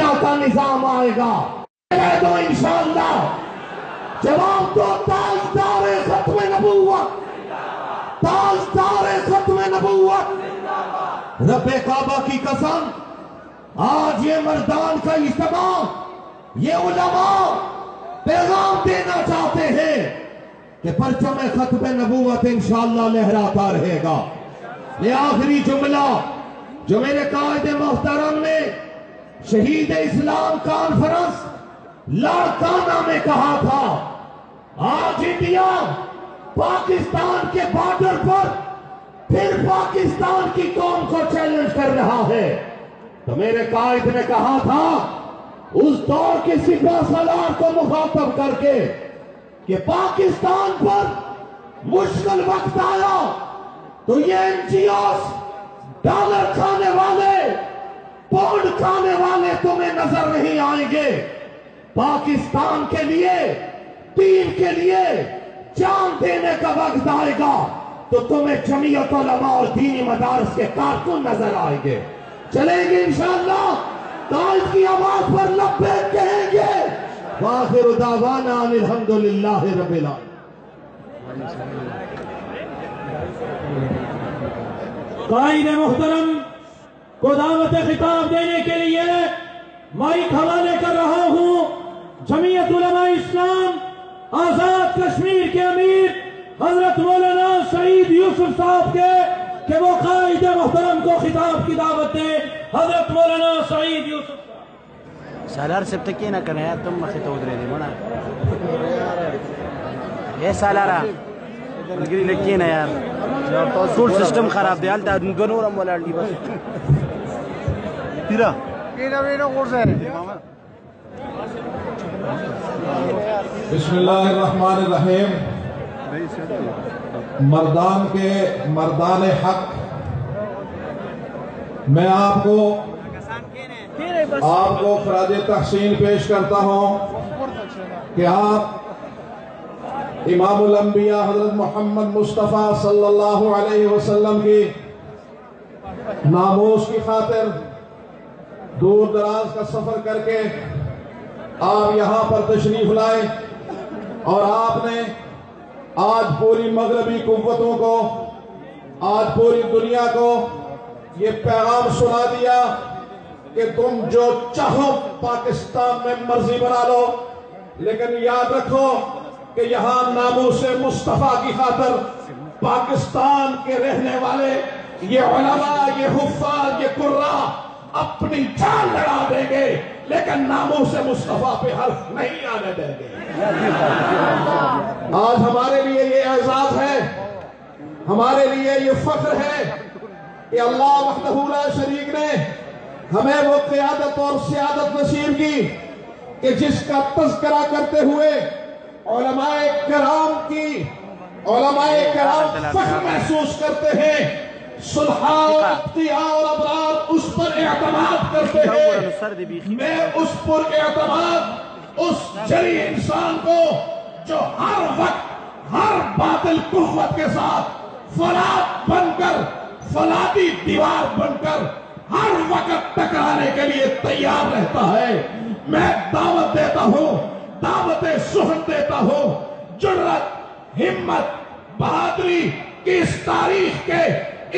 شیعہ کا نظام آئے گا تو انشاءاللہ جواب دو تاجدار ختم نبوت، تاجدار ختم نبوت، رب کعبہ کی قسم آج یہ مردان کا اجتماع، یہ علماء پیغام دینا چاہتے ہیں کہ پرچم ختم نبوت انشاءاللہ لہراتا رہے گا۔ یہ آخری جملہ جو میرے قائد محترم نے شہید اسلام کانفرنس لاڑکانہ میں کہا تھا، آج انڈیا پاکستان کے بارڈر پر پھر پاکستان کی قوم کو چیلنج کر رہا ہے، تو میرے قائد نے کہا تھا اس دور کے سپہ سالار کو مخاطب کر کے کہ پاکستان پر مشکل وقت آیا تو یہ NGOs ڈالر کھانے والے، پاؤنڈ کھانے والے تمہیں نظر نہیں آئیں گے، پاکستان کے لیے، دین کے لیے جان دینے کا وقت آئے گا تو تمہیں جمعیت علماء اور دینی مدارس کے کارکن نظر آئیں گے۔ چلیں گے انشاءاللہ، قائد کی آواز پر لبیک کہیں گے۔ وآخر دعوانا ان الحمدللہ رب العالمین۔ قائد محترم کو دعوت خطاب دینے کے لیے مائک حوالے کر رہا ہوں جمعیت علماء اسلام آزاد کشمیر کے امیر حضرت مولانا سعید یوسف صاحب کے کہ وہ قائد محترم کو خطاب کی دعوت دیں۔ حضرت مولانا سعید یوسف صاحب۔ سالار سب تک یہ نہ کریں یار، تم مخی تو ادرے دی مونا یہ سالارا گری لگی نا یار، سول سسٹم خراب دی حالتا گنورم والا لی بس تیرا بسم اللہ الرحمن الرحیم۔ مردان کے مردان حق، میں آپ کو خراج تحسین پیش کرتا ہوں کہ آپ امام الانبیاء حضرت محمد مصطفیٰ صلی اللہ علیہ وسلم کی ناموس کی خاطر دور دراز کا سفر کر کے آپ یہاں پر تشریف لائے اور آپ نے آج پوری مغربی قوتوں کو، آج پوری دنیا کو یہ پیغام سنا دیا کہ تم جو چاہو پاکستان میں مرضی بنا لو، لیکن یاد رکھو کہ یہاں ناموس مصطفیٰ کی خاطر پاکستان کے رہنے والے یہ علماء، یہ حفاظ، یہ قراء اپنی جان لڑا دیں گے، لیکن ناموس مصطفیٰ پہ حرف نہیں آنے دیں گے۔ آج ہمارے لیے یہ اعزاز ہے، ہمارے لیے یہ فخر ہے کہ اللہ وحدہ لا شریک نے ہمیں وہ قیادت اور سیادت نصیب کی کہ جس کا تذکرہ کرتے ہوئے علماء کرام فخر محسوس کرتے ہیں، صلحاء اور اتقیاء اور ابرار اس پر اعتماد کرتے ہیں۔ میں اس پر اعتماد اس جری انسان کو جو ہر وقت ہر باطل قوت کے ساتھ فلاد بن کر، فلادی دیوار بن کر ہر وقت ٹکرانے کے لیے تیار رہتا ہے، میں دعوت دیتا ہوں، دعوت سہن دیتا ہوں، جرأت، ہمت، بہادری کی اس تاریخ کے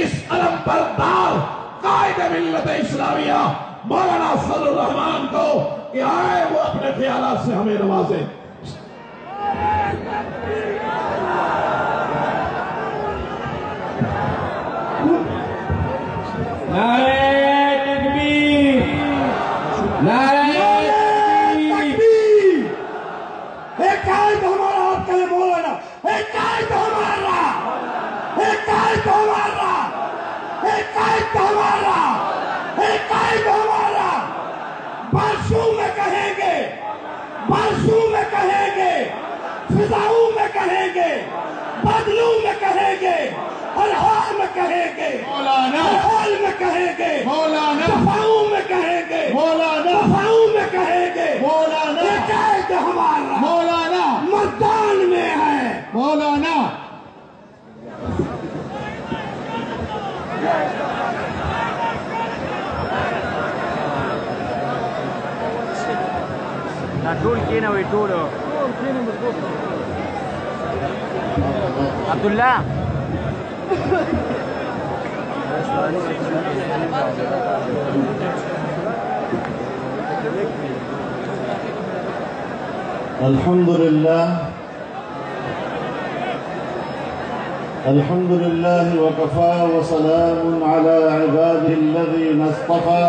اس علم بردار قائد ملت اسلامیہ مولانا فضل الرحمان کو کہ آئے وہ اپنے خیالات سے ہمیں نوازیں۔ نعرہ تکبیر، نعرہ تکبیر۔ ایک قائد ہمارا آپ کے لئے مولانا، ایک قائد ہمارا، ایک قائد ہمارا، ایک قائد ہمارا، ایک قائد ہمارا۔ بارشوں میں کہیں گے، بارشوں میں کہیں گے، فضاؤں میں کہیں گے، بادلوں میں کہیں گے، الحال میں کہیں گے، الحال میں کہیں گے، دفاعوں میں کہیں گے، دفاعوں میں کہیں گے، ایک قائد ہمارا مولانا مردان میں ہے مولانا۔ ټول کېنه وي ټول عبدالله الحمد لله وكفى وسلام على عباده الذين اصطفى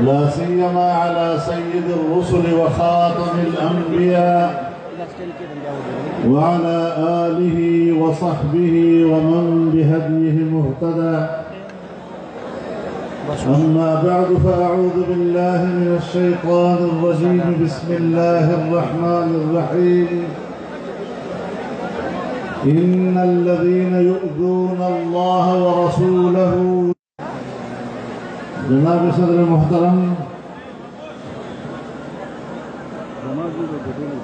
لا سيما على سيد الرسل وخاتم الأنبياء وعلى آله وصحبه ومن بهديه مهتدى أما بعد فأعوذ بالله من الشيطان الرجيم بسم الله الرحمن الرحيم إن الذين يؤذون الله ورسوله جناب صدر محترم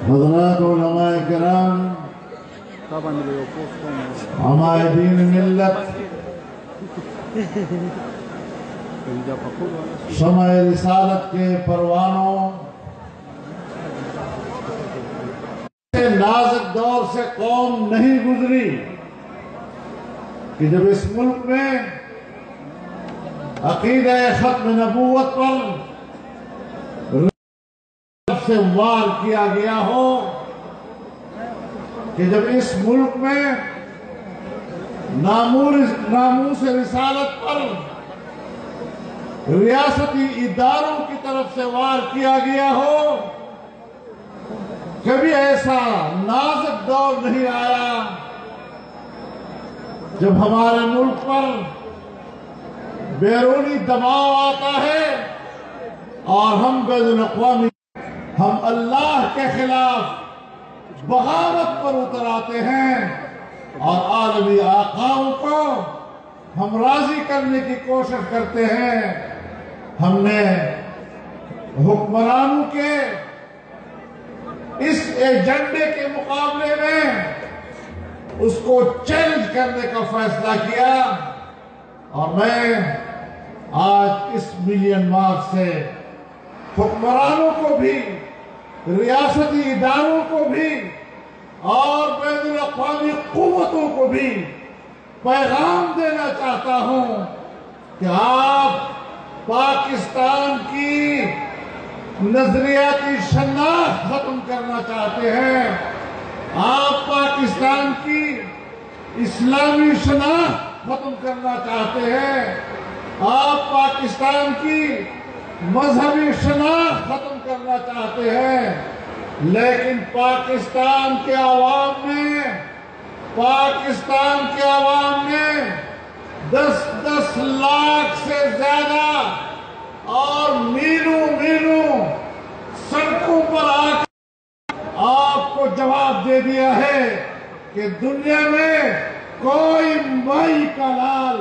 حضرات علماء کرام عمائدین ملت شمع رسالت کے پروانوں نازک دور سے قوم نہیں گزری کہ جب اس ملک میں عقیدہ ختم نبوت پر سے وار کیا گیا ہو کہ جب اس ملک میں ناموس رسالت پر ریاستی اداروں کی طرف سے وار کیا گیا ہو کبھی ایسا نازک دور نہیں آیا جب ہمارے ملک پر بیرونی دباؤ آتا ہے اور ہم بین الاقوامی ہم اللہ کے خلاف بغاوت پر اتر آتے ہیں اور عالمی آقاؤں کو ہم راضی کرنے کی کوشش کرتے ہیں. ہم نے حکمرانوں کے اس ایجنڈے کے مقابلے میں اس کو چیلنج کرنے کا فیصلہ کیا اور میں آج اس ملین مارچ سے حکمرانوں کو بھی ریاستی اداروں کو بھی اور بین الاقوامی قوتوں کو بھی پیغام دینا چاہتا ہوں کہ آپ پاکستان کی نظریاتی شناخت ختم کرنا چاہتے ہیں, آپ پاکستان کی اسلامی شناخت ختم کرنا چاہتے ہیں, آپ پاکستان کی مذہبی شناخت ختم کرنا چاہتے ہیں, لیکن پاکستان کے عوام میں 10 لاکھ سے زیادہ اور میلوں سڑکوں پر آ کر آپ کو جواب دے دیا ہے کہ دنیا میں کوئی مائی کا لال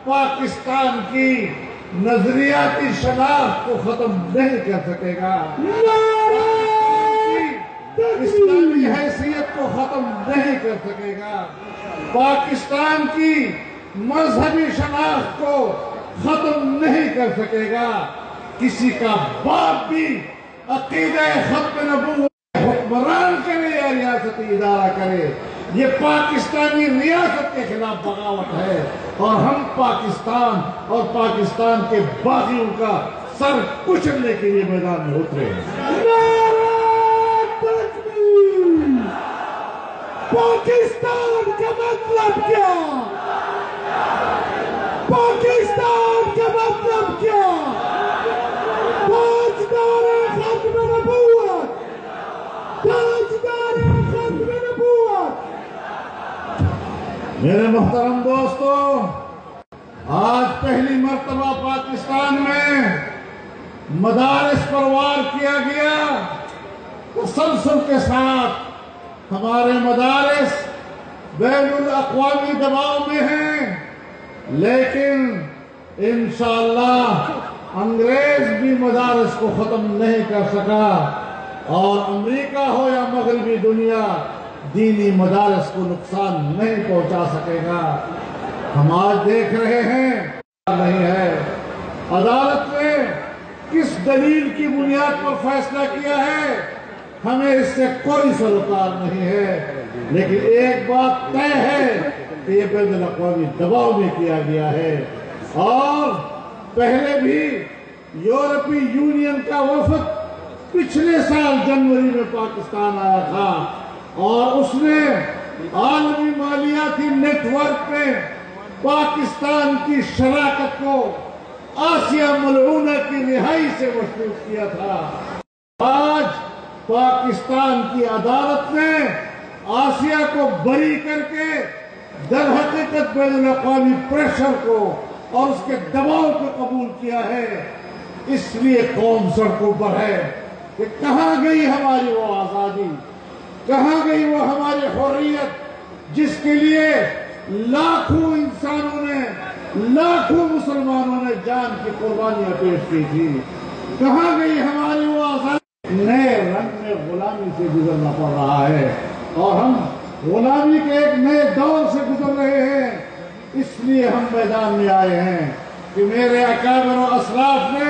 پاکستان کی نظریاتی شناخت کو ختم نہیں کر سکے گا, اسلامی حیثیت کو ختم نہیں کر سکے گا, پاکستان کی مذہبی شناخت کو ختم نہیں کر سکے گا. کسی کا باپ بھی عقیدہ ختم نبوت حکمران کرے یا ریاستی ادارہ کرے, یہ پاکستانی ریاست کے خلاف بغاوت ہے اور ہم پاکستان اور پاکستان کے باغیوں کا سر کچلنے کے لیے میدان میں اترے ہیں. پاکستان کا مطلب کیا؟ پاکستان کا مطلب کیا؟ تاجدار ختم نبوت, تاجدار ختم نبوت. میرے محترم دوستو, آج پہلی مرتبہ پاکستان میں مدارس پر وار کیا گیا. تسلسل کے ساتھ ہمارے مدارس بین الاقوامی دباؤ میں ہیں, لیکن انشاءاللہ انگریز بھی مدارس کو ختم نہیں کر سکا اور امریکہ ہو یا مغربی دنیا دینی مدارس کو نقصان نہیں پہنچا سکے گا. ہم آج دیکھ رہے ہیں نہیں ہے, عدالت میں کس دلیل کی بنیاد پر فیصلہ کیا ہے ہمیں اس سے کوئی سروکار نہیں ہے، لیکن ایک بات طے ہے کہ یہ بین الاقوامی دباؤ میں کیا گیا ہے۔ اور پہلے بھی یورپی یونین کا وفد پچھلے سال جنوری میں پاکستان آیا تھا اور اس نے عالمی مالیاتی نیٹ ورک میں پاکستان کی شراکت کو آسیہ ملعونہ کی رہائی سے مشروط کیا تھا۔ آج پاکستان کی عدالت نے آسیہ کو بری کر کے در حقیقت بین الاقوامی پریشر کو اور اس کے دباؤ کو قبول کیا ہے۔ اس لیے قوم سڑکوں پر ہے کہ کہاں گئی ہماری وہ آزادی، کہاں گئی وہ ہماری حریت جس کے لیے لاکھوں انسانوں نے، لاکھوں مسلمانوں نے جان کی قربانیاں پیش کی تھی، کہاں گئی ہماری وہ آزادی۔ نئے رنگ میں غلامی سے گزرنا پڑ رہا ہے اور ہم غلامی کے ایک نئے دور سے گزر رہے ہیں۔ اس لیے ہم میدان میں آئے ہیں کہ میرے اکابر و اسلاف نے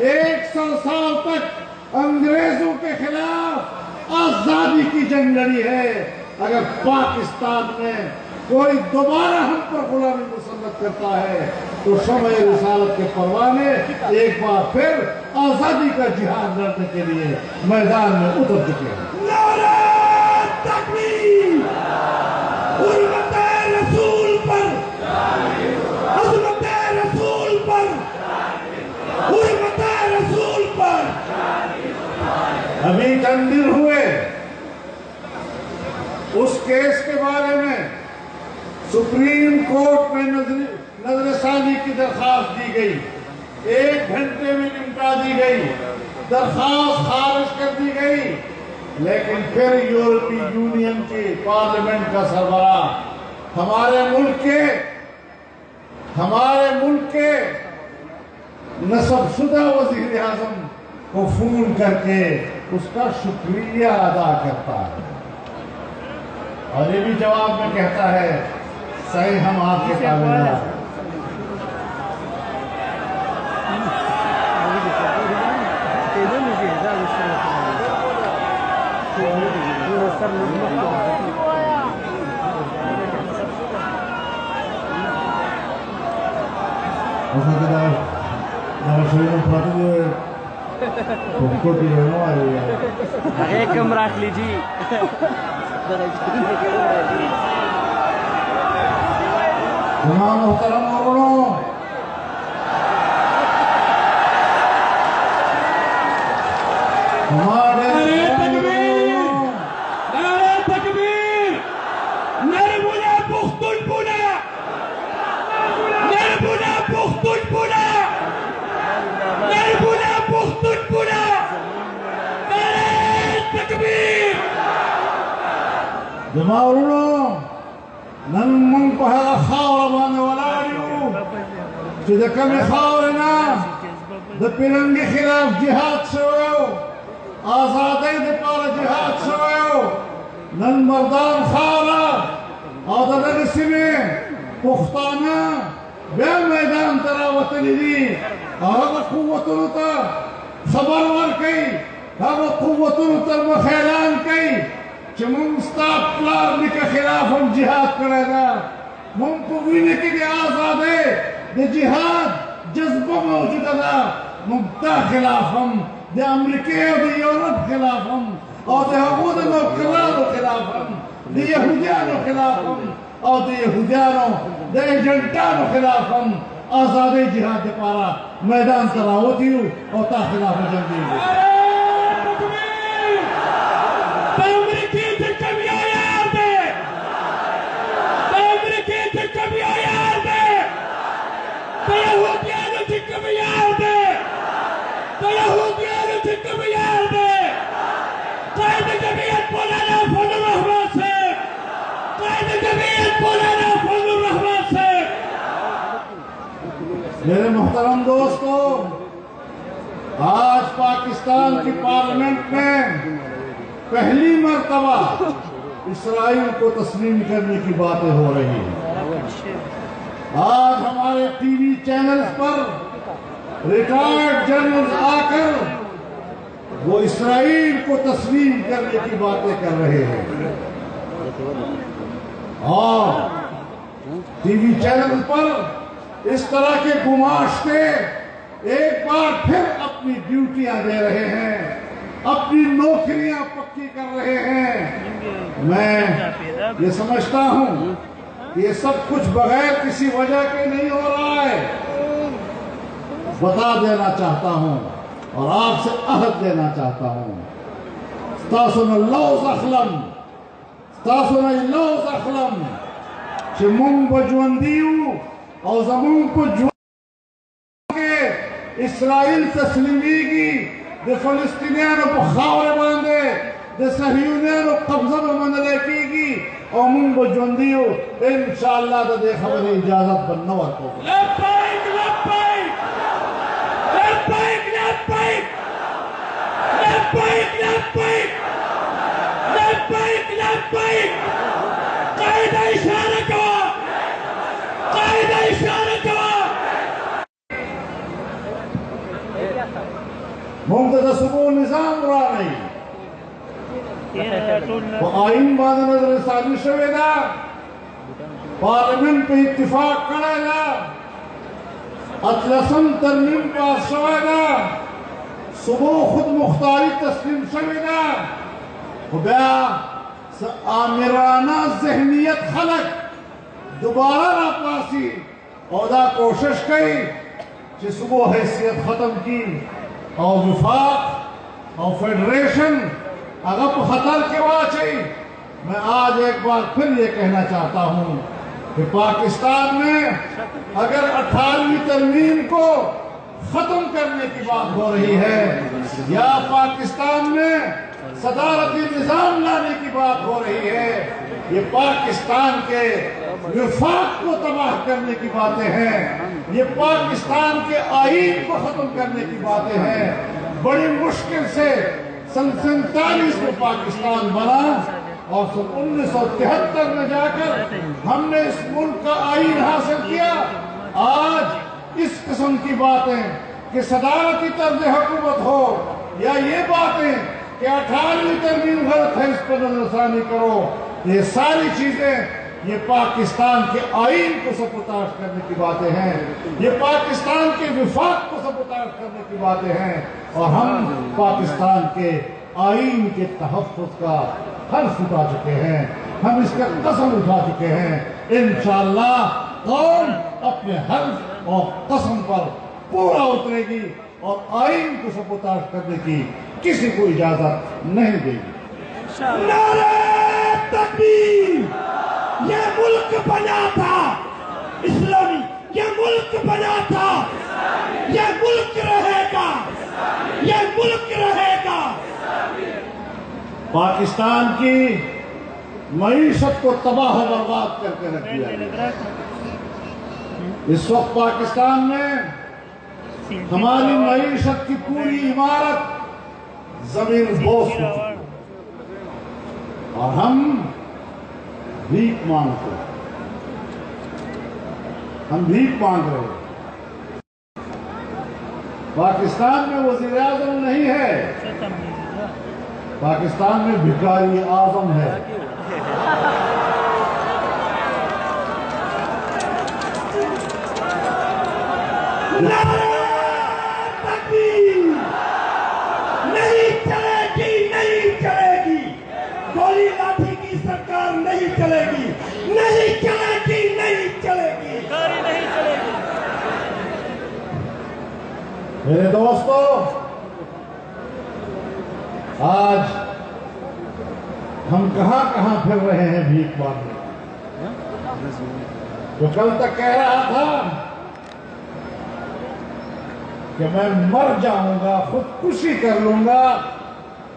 100 سال تک انگریزوں کے خلاف آزادی کی جنگ لڑی ہے۔ اگر پاکستان میں کوئی دوبارہ ہم پر غلامی مسلط کرتا ہے تو شمع رسالت کے پروانے ایک بار پھر آزادی کا جہاد لڑنے کے لیے میدان میں اتر چکے ہیں۔ نعرہ تکبیر! حرمت رسول پر، عظمت رسول پر، حرمت رسول پر۔ ابھی چند دن ہوئے اس کیس کے بارے میں سپریم کورٹ میں نظر ثانی کی درخواست دی گئی، 1 گھنٹے میں نمٹا دی گئی، درخواست خارج کر دی گئی، لیکن پھر یورپی یونین کی پارلیمنٹ کا سربراہ ہمارے ملک کے نصب شدہ وزیر اعظم کو فون کر کے اس کا شکریہ ادا کرتا ہے اور یہ بھی جواب میں کہتا ہے صحیح ہم آپ کے تابعدار ہیں۔ ایک راکھ لیجیے۔ محترم اوروڑوں، نعرہ تکبیر! نعرہ تکبیر! نربنا پختونپونا! نربنا پختونپونا! نربنا پختونپونا! نعرہ تکبیر! جماع اوروڑوں، نن من په هغه خاوره باندې ولاړ یو چې د کومې خاورې نه د پیرنګي خلاف جهاد شوی و، آزادۍ دپاره جهاد شوی و، نن مردان خاوره او د دغه سیمې پښتانه بیا میدان ته راوتلي دي او هغه قوتونو ته خبر ورکوي، هغه قوتونو ته مخ اعلان کوي چې مونږ ستا پلار نیکه خلاف هم جهاد کړی ده، مونږ په وینه کې د ازادۍ د جهاد جذبه موجوده ده، مونږ تا خلاف هم د امریکې او د یورپ خلاف هم او د هغو د نوکرانو خلاف هم د یهودیانو خلاف هم او د یهودیانو د ایجنټانو خلاف هم ازادۍ جهاد دپاره میدان ته راوتي یو او تا خلاف جنګېږو۔ میرے محترم دوستو، آج پاکستان کی پارلیمنٹ میں پہلی مرتبہ اسرائیل کو تسلیم کرنے کی باتیں ہو رہی ہیں۔ آج ہمارے ٹی وی چینلز پر ریٹائرڈ جنرل آ کر وہ اسرائیل کو تسلیم کرنے کی باتیں کر رہے ہیں اور ٹی وی چینل پر اس طرح کے گماشتے ایک بار پھر اپنی ڈیوٹیاں دے رہے ہیں، اپنی نوکریاں پکی کر رہے ہیں۔ میں یہ سمجھتا ہوں کہ یہ سب کچھ بغیر کسی وجہ کے نہیں ہو رہا ہے۔ بتا دینا چاہتا ہوں اور آپ سے عہد دینا چاہتا ہوں، ستاسونا لوز اخلم چھ مونگ بجوندیو اور زمون کو جوان کے اسرائیل تسلیمی کی دے فلسطینیانو پا خاور باندے دے صہیونیانو قبضہ بمندلے کی گی اور مونگ بجوندیو انشاءاللہ دے خبر اجازت بننو کو لبیک لبیک لبیک لبیک لبیک لبیک لبیک لبیک قائد اشارہ کوا قائد اشارہ کوا ممتدہ صبح نظام رہا نہیں وہ آئین بعد نظر ثانی شوئے دا پارلیمنٹ پہ اتفاق کرے گا اطلسن ترمیم پاس شوئے دا صبح خود مختاری تسلیم شوئے دا خبیا آمرانہ ذہنیت خلق دوبارہ راپاسی اور دا کوشش کی کہ صبح حیثیت ختم کی اور وفاق اور فیڈریشن اگر خطر کے واچی۔ میں آج ایک بار پھر یہ کہنا چاہتا ہوں کہ پاکستان میں اگر 18ویں ترمیم کو ختم کرنے کی بات ہو رہی ہے یا پاکستان میں صدارتی نظام لانے کی بات ہو رہی ہے، یہ پاکستان کے وفاق کو تباہ کرنے کی باتیں ہیں، یہ پاکستان کے آئین کو ختم کرنے کی باتیں ہیں۔ بڑی مشکل سے سن 47 میں پاکستان بنا اور سن 1973 میں جا کر ہم نے اس ملک کا آئین حاصل کیا۔ آج اس قسم کی باتیں کہ صدارتی طرز حکومت ہو یا یہ باتیں کہ 18ویں ترمیم غلط ہے اس پر نظر ثانی کرو، یہ ساری چیزیں یہ پاکستان کے آئین کو سبوتاژ کرنے کی باتیں ہیں، یہ پاکستان کے وفاق کو سبوتاژ کرنے کی باتیں ہیں، اور ہم پاکستان کے آئین کے تحفظ کا حلف اٹھا چکے ہیں، ہم اس کا قسم اٹھا چکے ہیں۔ انشاءاللہ قوم اپنے حلف اور قسم پر پورا اترے گی اور آئین کو سبوتاژ کرنے کی کسی کو اجازت نہیں دے گی۔ نعرہ تکبیر! یہ ملک بنا تھا اسلامی، یہ ملک بنا تھا، یہ ملک رہے گا، یہ ملک رہے گا۔ پاکستان کی معیشت کو تباہ و برباد کر کے رکھ دیا گیا۔ اس وقت پاکستان میں ہماری معیشت کی پوری عمارت زمین بوس ہو چکی ہے اور ہم بھیک مانگتے ہیں، ہم بھیک مانگ رہے ہیں۔ پاکستان میں وزیر اعظم نہیں ہے، پاکستان میں بھکاری اعظم ہے۔ نہیں چلے گی، نہیں چلے گی، گولی لاٹھی کی سرکار نہیں چلے گی، نہیں چلے گی، نہیں چلے گی، نہیں چلے گی۔ میرے دوستو، آج ہم کہاں کہاں پھر رہے ہیں بھیک مانگنے۔ جو کل تک کہہ رہا تھا کہ میں مر جاؤں گا، خودکشی کر لوں گا،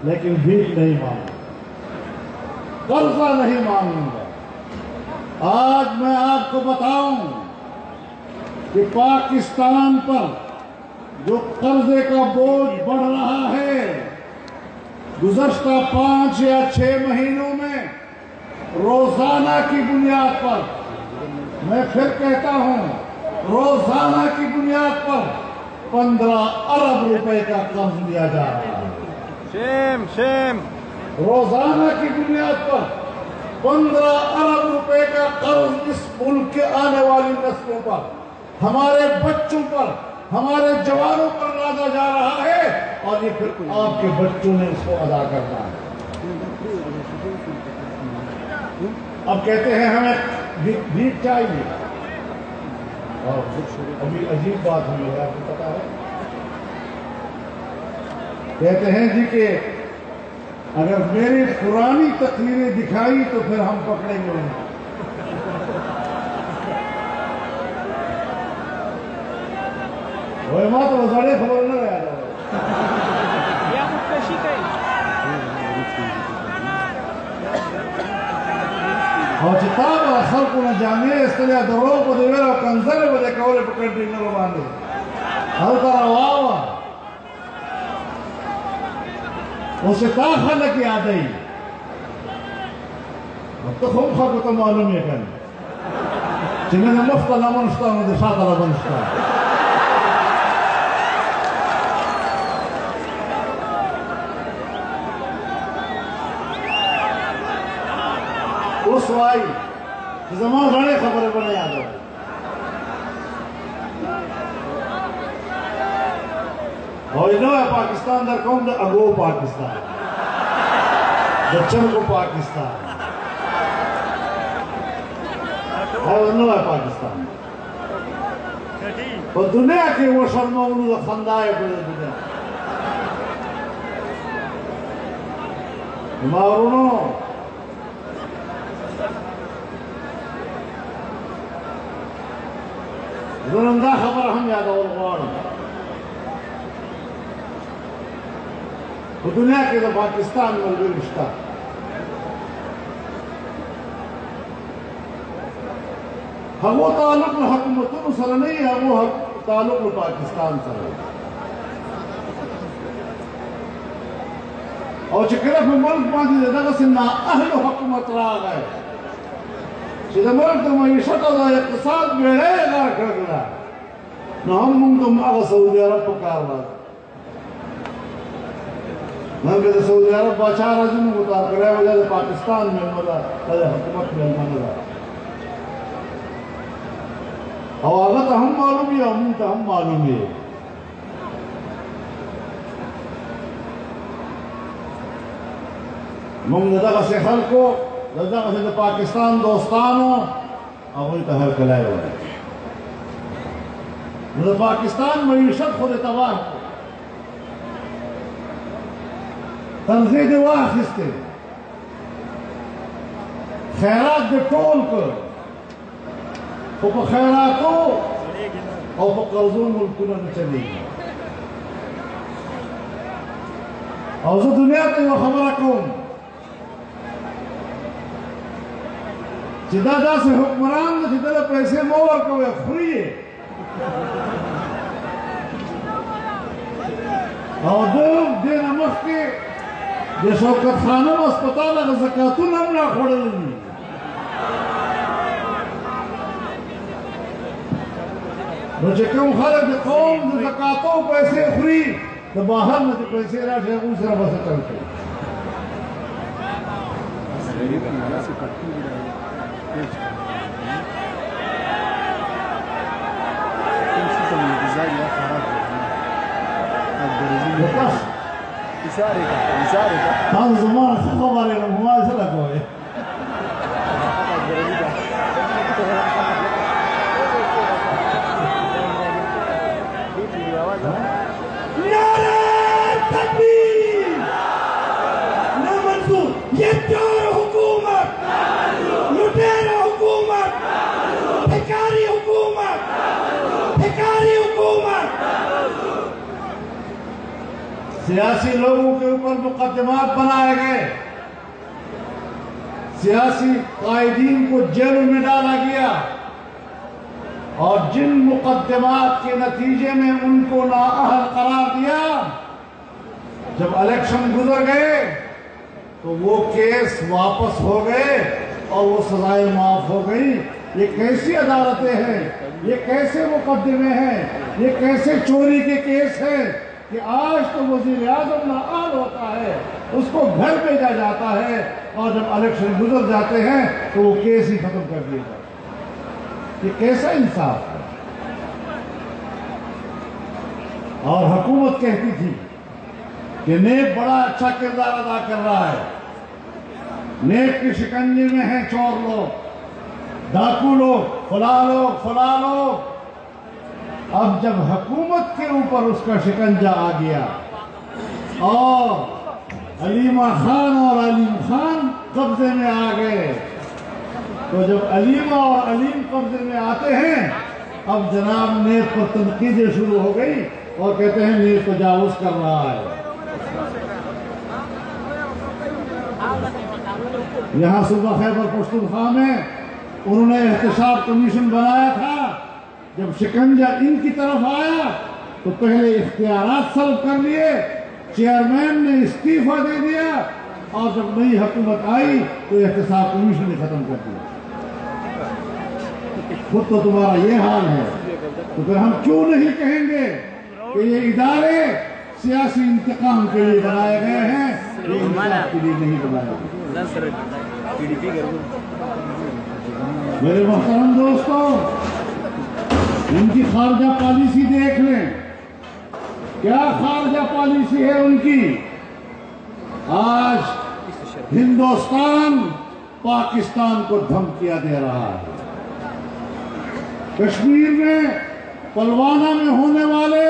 لیکن بھیک نہیں مانگوں گا، قرضہ نہیں مانگوں گا۔ آج میں آپ کو بتاؤں کہ پاکستان پر جو قرضے کا بوجھ بڑھ رہا ہے، گزشتہ 5 یا 6 مہینوں میں روزانہ کی بنیاد پر، میں پھر کہتا ہوں، روزانہ کی بنیاد پر 15 ارب روپے کا قرض لیا جا رہا ہے. شیم روزانہ کی بنیاد پر 15 ارب روپے کا قرض اس ملک کے آنے والی نسلوں پر، ہمارے بچوں پر، ہمارے جوانوں پر لادا جا رہا ہے، اور یہ پھر آپ کے بچوں نے اس کو ادا کرنا ہے. اب کہتے ہیں ہمیں بھیک چاہیے. اور ابھی عجیب بات ہوئی ہے، آپ کو پتا ہے، کہتے ہیں جی کہ اگر میری پرانی تقریریں دکھائی تو پھر ہم پکڑیں گے انہیں. وہ ماں تو وزارے خبر نہ رہا جا اور چتاب اصل کو نہ جانے اس طرح دروں کو دے اور کنزل بدے کولے پکڑ دی نہ باندھے ہر طرح واوا اسے تا خلہ کی آدھائی تو خوب خواہ کو تو معلوم ہے کرنے چنگے نے مفتا نامنشتا انہوں دے ساتھ اللہ بنشتا اس وائی کہ زمان رنے خبریں بنے یاد ہو اور انہوں ہے پاکستان در کون در اگو پاکستان در چرکو پاکستان اور انہوں ہے پاکستان اور دنیا کے وہ شرمہ انہوں در خندائے پڑے دنیا ہمارونوں زنندہ خبر ہم یاد اور غوار وہ دنیا کے تو پاکستان میں بھی رشتہ ہم وہ تعلق حکومتوں سر نہیں ہے وہ تعلق پاکستان سر ہے اور چکرہ میں ملک باندھی دیتا کہ سننا اہل حکومت راہ گئے چیزا ملک تو معیشت اور اقتصاد بیڑے اگر کرگلا نہ ہم منتم آگا سعودی عرب پکار بات میں کہتے سعودی عرب باچار رجن مطار کرے وجہ پاکستان میں ملا حکومت میں ملا اور آگا تو ہم معلوم ہے ہم تو ہم معلوم ہے ممددہ کا سیخل کو لذا قصد پاکستان دوستانوں اگوی تحر کلائے ہوئے لذا پاکستان معیشت خود تباہ کو تنزید واخستے خیرات دے ٹول کر او پا خیراتو او پا قرضون ملکونا نچلی او زو دنیا تے وہ خبرکم چیدہ دا سے حکمران دا چیدہ دا پیسے مور کوئے خریئے اور دو دین امخ کے دے شوکت خانم اسپتال اگر زکاتون ہم نہ کھوڑے لگی بچے کم خلق دے قوم دے زکاتوں پیسے خری دا باہر میں دے پیسے را شیخون سے ربا سے چلتے اشارے کا ہاں زمان خبریں ہمارے سے لگو ہے نعرہ تکبیر نہ منظور یہ چار حکومت لٹیرہ حکومت بھکاری حکومت بھکاری حکومت سیاسی لوگوں کے اوپر مقدمات بنائے گئے سیاسی قائدین کو جیل میں ڈالا گیا اور جن مقدمات کے نتیجے میں ان کو نااہل قرار دیا جب الیکشن گزر گئے تو وہ کیس واپس ہو گئے اور وہ سزائیں معاف ہو گئی یہ کیسی عدالتیں ہیں، یہ کیسے مقدمے ہیں، یہ کیسے چوری کے کیس ہیں کہ آج تو وزیر اعظم نااہل ہوتا ہے، اس کو گھر بھیجا جاتا ہے، اور جب الیکشن گزر جاتے ہیں تو وہ کیس ہی ختم کر دیا جاتا ہے۔ یہ کیسا انصاف ہے؟ اور حکومت کہتی تھی کہ نیب بڑا اچھا کردار ادا کر رہا ہے، نیب کے شکنجے میں ہیں چور لوگ، ڈاکو لوگ، فلاں لوگ۔ اب جب حکومت کے اوپر اس کا شکنجہ آ گیا اور علیمہ خان اور علیم خان قبضے میں آ گئے، تو جب علیمہ اور علیم قبضے میں آتے ہیں، اب جناب نیب پر تنقیدیں شروع ہو گئی اور کہتے ہیں نیب تجاوز کر رہا ہے۔ یہاں صوبہ خیبر پختونخوا میں انہوں نے احتساب کمیشن بنایا تھا، جب شکنجہ ان کی طرف آیا تو پہلے اختیارات سلب کر لیے، چیئرمین نے استعفیٰ دے دیا، اور جب نئی حکومت آئی تو احتساب کمیشن نے ختم کر دیا۔ خود تو تمہارا یہ حال ہے، تو پھر ہم کیوں نہیں کہیں گے کہ یہ ادارے سیاسی انتقام کے لیے بنائے گئے ہیں، یہ انصاف کے لیے نہیں بنائے گئے۔ میرے محترم دوستوں، ان کی خارجہ پالیسی دیکھ لیں، کیا خارجہ پالیسی ہے ان کی۔ آج ہندوستان پاکستان کو دھمکیاں دے رہا ہے۔ کشمیر میں پلوانہ میں ہونے والے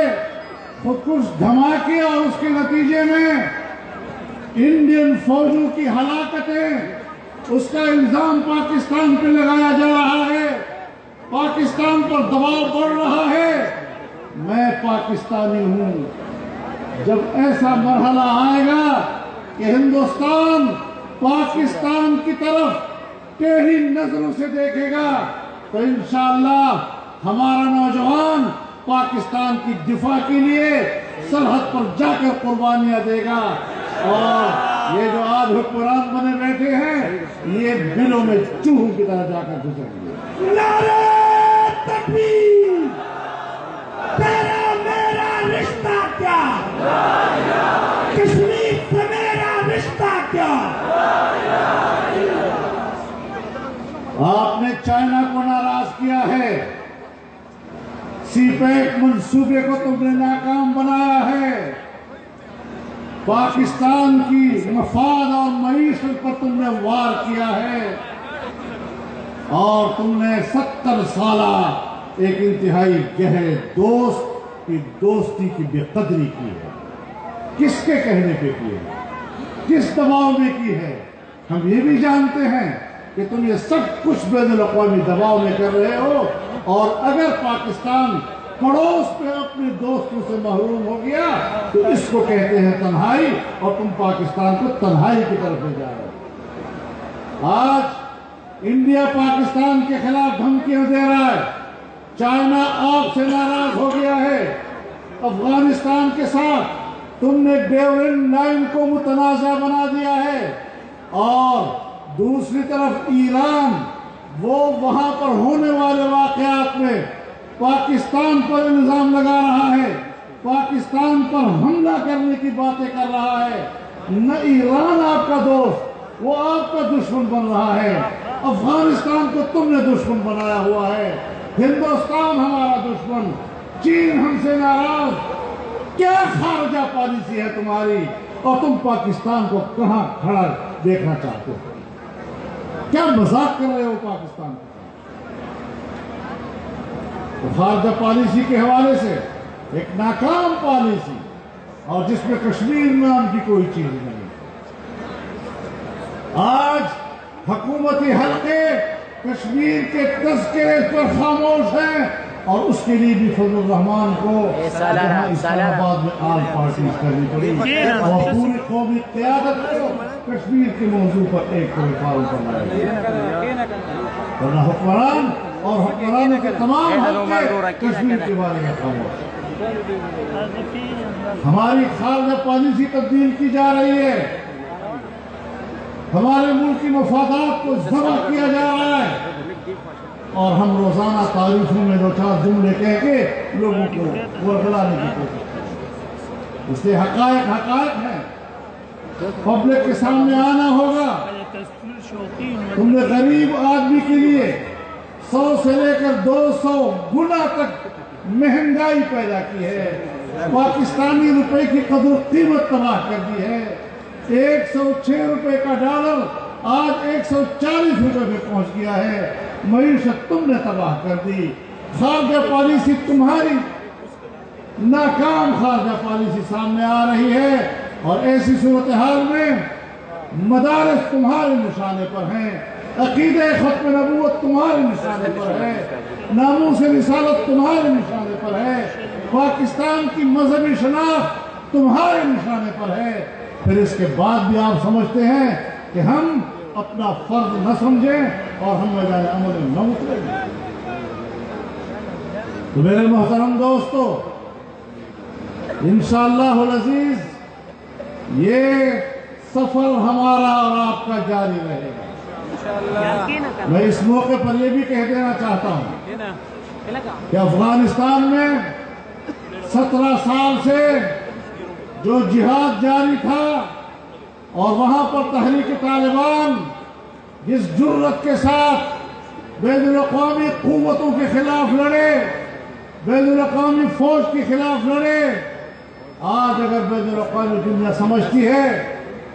خودکش دھماکے اور اس کے نتیجے میں انڈین فوجوں کی ہلاکتیں، اس کا الزام پاکستان پہ لگایا جا رہا ہے، پاکستان پر دباؤ بڑھ رہا ہے۔ میں پاکستانی ہوں، جب ایسا مرحلہ آئے گا کہ ہندوستان پاکستان کی طرف ٹیڑھی نظروں سے دیکھے گا، تو انشاءاللہ ہمارا نوجوان پاکستان کی دفاع کے لیے سرحد پر جا کر قربانیاں دے گا، اور یہ جو آج حکمران بنے بیٹھے ہیں یہ بلوں میں چوہوں کی طرح جا کر گزریں گے۔ نعرہ تکبیر! تیرا میرا رشتہ کیا؟ کشمیر سے میرا رشتہ کیا؟ آپ نے چائنا کو ناراض کیا ہے، سی پیک منصوبے کو تم نے ناکام بنایا ہے، پاکستان کی مفاد اور معیشت پر تم نے وار کیا ہے، اور تم نے 70 سالہ ایک انتہائی گہرے دوست کی دوستی کی بے قدری کی ہے۔ کس کے کہنے پہ کی ہے؟ کس دباؤ میں کی ہے؟ ہم یہ بھی جانتے ہیں کہ تم یہ سب کچھ بین الاقوامی دباؤ میں کر رہے ہو، اور اگر پاکستان پڑوس پہ اپنے دوستوں سے محروم ہو گیا تو اس کو کہتے ہیں تنہائی، اور تم پاکستان کو تنہائی کی طرف لے جا رہے ہو۔ آج انڈیا پاکستان کے خلاف دھمکیاں دے رہا ہے، چائنا آپ سے ناراض ہو گیا ہے، افغانستان کے ساتھ تم نے ڈیورنڈ لائن کو متنازع بنا دیا ہے، اور دوسری طرف ایران وہ وہاں پر ہونے والے واقعات میں پاکستان پر الزام لگا رہا ہے، پاکستان پر حملہ کرنے کی باتیں کر رہا ہے۔ نہ ایران آپ کا دوست، وہ آپ کا دشمن بن رہا ہے۔ افغانستان کو تم نے دشمن بنایا ہوا ہے، ہندوستان ہمارا دشمن، چین ہم سے ناراض۔ کیا خارجہ پالیسی ہے تمہاری، اور تم پاکستان کو کہاں کھڑا دیکھنا چاہتے ہو؟ کیا مذاق کر رہے ہو پاکستان کے ساتھ؟ خارجہ پالیسی کے حوالے سے ایک ناکام پالیسی، اور جس میں کشمیر میں ان کی کوئی چیز نہیں۔ آج حکومتی حلقے کشمیر کے تذکرے پر خاموش ہیں، اور اس کے لیے بھی فضل الرحمان کو جہاں اسلام آباد میں آل پارٹیز کرنی پڑی، اور پوری قومی قیادت کو کشمیر کے موضوع پر ایک کوئی فارم کرنا ہے، ورنہ حکمران اور حکمرانوں کے تمام حلقے کشمیر کے بارے میں خاموش۔ ہماری خارجہ پالیسی تبدیل کی جا رہی ہے، ہمارے ملک کی مفادات کو ذبح کیا جا رہا ہے، اور ہم روزانہ تعریفوں میں 2-4 جملے کہہ کے لوگوں کو ورگلانے کی کوشش کریں۔ اس لیے حقائق ہیں، پبلک کے سامنے آنا ہوگا۔ تم نے غریب آدمی کے لیے 100 سے لے کر 200 گنا تک مہنگائی پیدا کی ہے، پاکستانی روپے کی قدر و قیمت تباہ کر دی ہے۔ 106 روپے کا ڈالر آج 140 روپے میں پہنچ گیا ہے۔ معیشت تم نے تباہ کر دی، خارجہ پالیسی تمہاری ناکام خارجہ پالیسی سامنے آ رہی ہے، اور ایسی صورتحال میں مدارس تمہارے نشانے پر ہیں، عقیدہ ختم نبوت تمہارے نشانے پر ہے، ناموس رسالت تمہارے نشانے پر ہے، پاکستان کی مذہبی شناخت تمہارے نشانے پر ہے، پھر اس کے بعد بھی آپ سمجھتے ہیں کہ ہم اپنا فرض نہ سمجھیں اور ہم میدان عمل میں نہ اتریں۔ تو میرے محترم دوستو، انشاءاللہ العزیز یہ سفر ہمارا اور آپ کا جاری رہے گا۔ میں اس موقع پر یہ بھی کہہ دینا چاہتا ہوں کہ افغانستان میں 17 سال سے جو جہاد جاری تھا اور وہاں پر تحریک طالبان جس جرأت کے ساتھ بین الاقوامی قوتوں کے خلاف لڑے، بین الاقوامی فوج کے خلاف لڑے، آج اگر بین الاقوامی دنیا سمجھتی ہے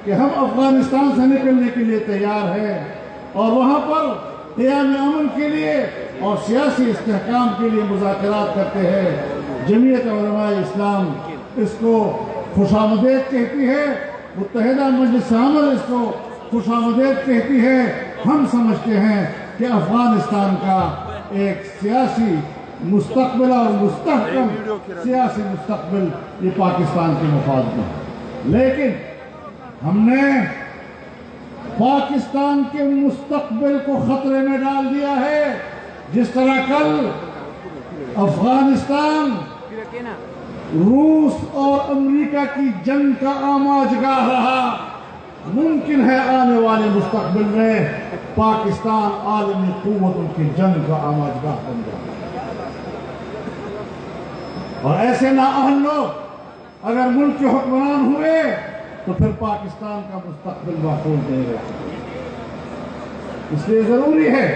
کہ ہم افغانستان سے نکلنے کے لیے تیار ہیں اور وہاں پر قیام امن کے لیے اور سیاسی استحکام کے لیے مذاکرات کرتے ہیں، جمعیت علماء اسلام اس کو خوش آمدید کہتی ہے، متحدہ مجلس عمل اس کو خوش آمدید کہتی ہے۔ ہم سمجھتے ہیں کہ افغانستان کا ایک سیاسی مستقبل اور مستحکم سیاسی مستقبل یہ پاکستان کے مفاد میں ہے، لیکن ہم نے پاکستان کے مستقبل کو خطرے میں ڈال دیا ہے۔ جس طرح کل افغانستان روس اور امریکہ کی جنگ کا آماج گاہ رہا، ممکن ہے آنے والے مستقبل میں پاکستان عالمی قوتوں کی جنگ کا آماج گاہ بن جائے، اور ایسے نااہل لوگ اگر ملک کے حکمران ہوئے تو پھر پاکستان کا مستقبل محفوظ نہیں رہتا۔ اس لیے ضروری ہے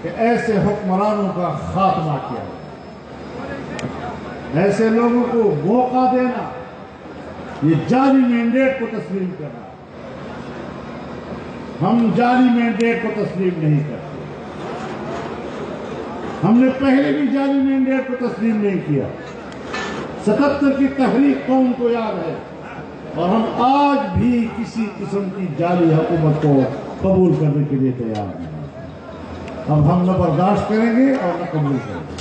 کہ ایسے حکمرانوں کا خاتمہ کیا جائے، ایسے لوگوں کو موقع دینا، یہ جعلی مینڈیٹ کو تسلیم کرنا۔ ہم جعلی مینڈیٹ کو تسلیم نہیں کرتے، ہم نے پہلے بھی جعلی مینڈیٹ کو تسلیم نہیں کیا۔ 77 کی تحریک قوم کو یاد ہے، اور ہم آج بھی کسی قسم کی جعلی حکومت کو قبول کرنے کے لیے تیار نہیں۔ اب ہم نہ برداشت کریں گے اور نہ قبول کریں گے،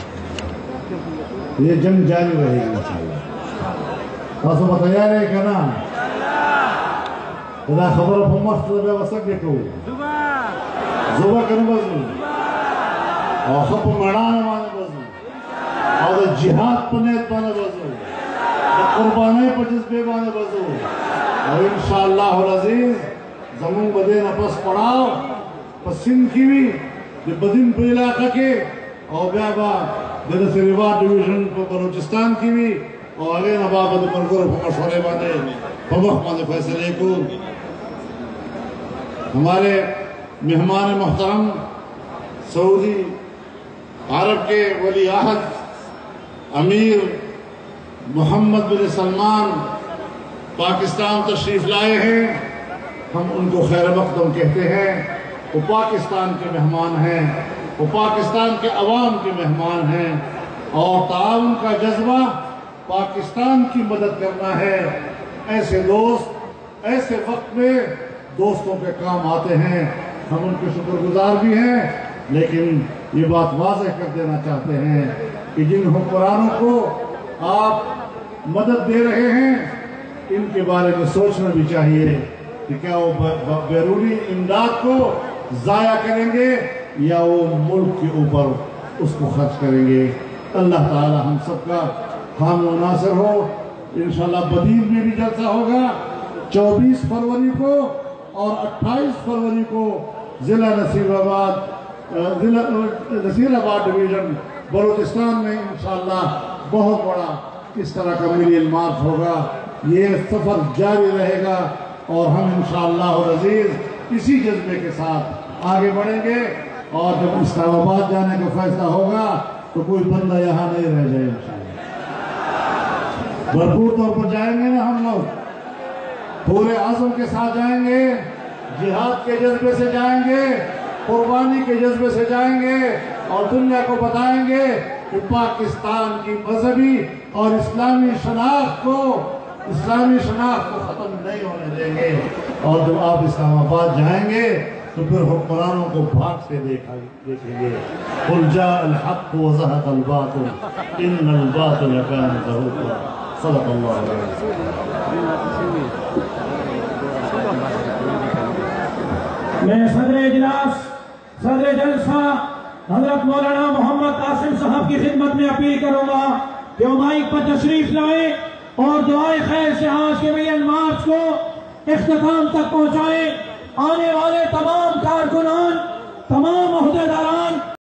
یہ جنگ جاری رہے گی انشاءاللہ۔ تاسو به تیار یې که نه؟ دا خبره په مخ ته بیا به څنګه کوو؟ زه به که نه به ځو، او ښه په مېړانه باندې به ځو، او د جهاد په نیت باندې به ځو، د قربانۍ په جذبې باندې به ځو، او انشاءاللہ العزیز زمونږ به دې نه پس پړاو په سند کې وي، د بدین په علاقه کې، او بیا به د نصیرآباد ډیویژن په بلوچستان کې وي، او هغې نه به د ملګرو په مشورې باندې په وخت باندې فیصلې کوو۔ ہمارے مہمان محترم سعودی عرب کے ولی عہد امیر محمد بن سلمان پاکستان تشریف لائے ہیں، ہم ان کو خیر مقدم کہتے ہیں۔ وہ پاکستان کے مہمان ہیں، وہ پاکستان کے عوام کے مہمان ہیں، اور تعاون کا جذبہ پاکستان کی مدد کرنا ہے۔ ایسے دوست ایسے وقت میں دوستوں کے کام آتے ہیں، ہم ان کے شکر گزار بھی ہیں، لیکن یہ بات واضح کر دینا چاہتے ہیں کہ جن حکمرانوں کو آپ مدد دے رہے ہیں ان کے بارے میں سوچنا بھی چاہیے کہ کیا وہ بیرونی امداد کو ضائع کریں گے یا وہ ملک کے اوپر اس کو خرچ کریں گے۔ اللہ تعالی ہم سب کا حامی و ناصر ہو۔ انشاءاللہ بدین میں بھی جلسہ ہوگا 24 فروری کو اور 28 فروری کو ضلع نصیب آباد نصیر آباد ڈویژن بلوچستان میں انشاءاللہ بہت بڑا اس طرح کا میل مارچ ہوگا. یہ سفر جاری رہے گا اور ہم انشاءاللہ العزیز اسی جذبے کے ساتھ آگے بڑھیں گے. اور جب اسلام آباد جانے کا فیصلہ ہوگا تو کوئی بندہ یہاں نہیں رہ جائے انشاءاللہ. بھرپور طور پر جائیں گے نا ہم لوگ, پورے عزم کے ساتھ جائیں گے, جہاد کے جذبے سے جائیں گے, قربانی کے جذبے سے جائیں گے اور دنیا کو بتائیں گے کہ پاکستان کی مذہبی اور اسلامی شناخت کو ختم نہیں ہونے دیں گے. اور جب آپ اسلام آباد جائیں گے تو پھر حکمرانوں کو بھاگتے دیکھیں گے. قل جاء الحق وزهق الباطل ان الباطل كان زهوقا. صدق اللہ علیہ. میں صدر اجلاس صدر جلسہ حضرت مولانا محمد قاسم صاحب کی خدمت میں اپیل کروں گا کہ وہ مائک پر تشریف لائیں اور دعائے خیر سے آج کے میل مارچ کو اختتام تک پہنچائیں. آنے والے تمام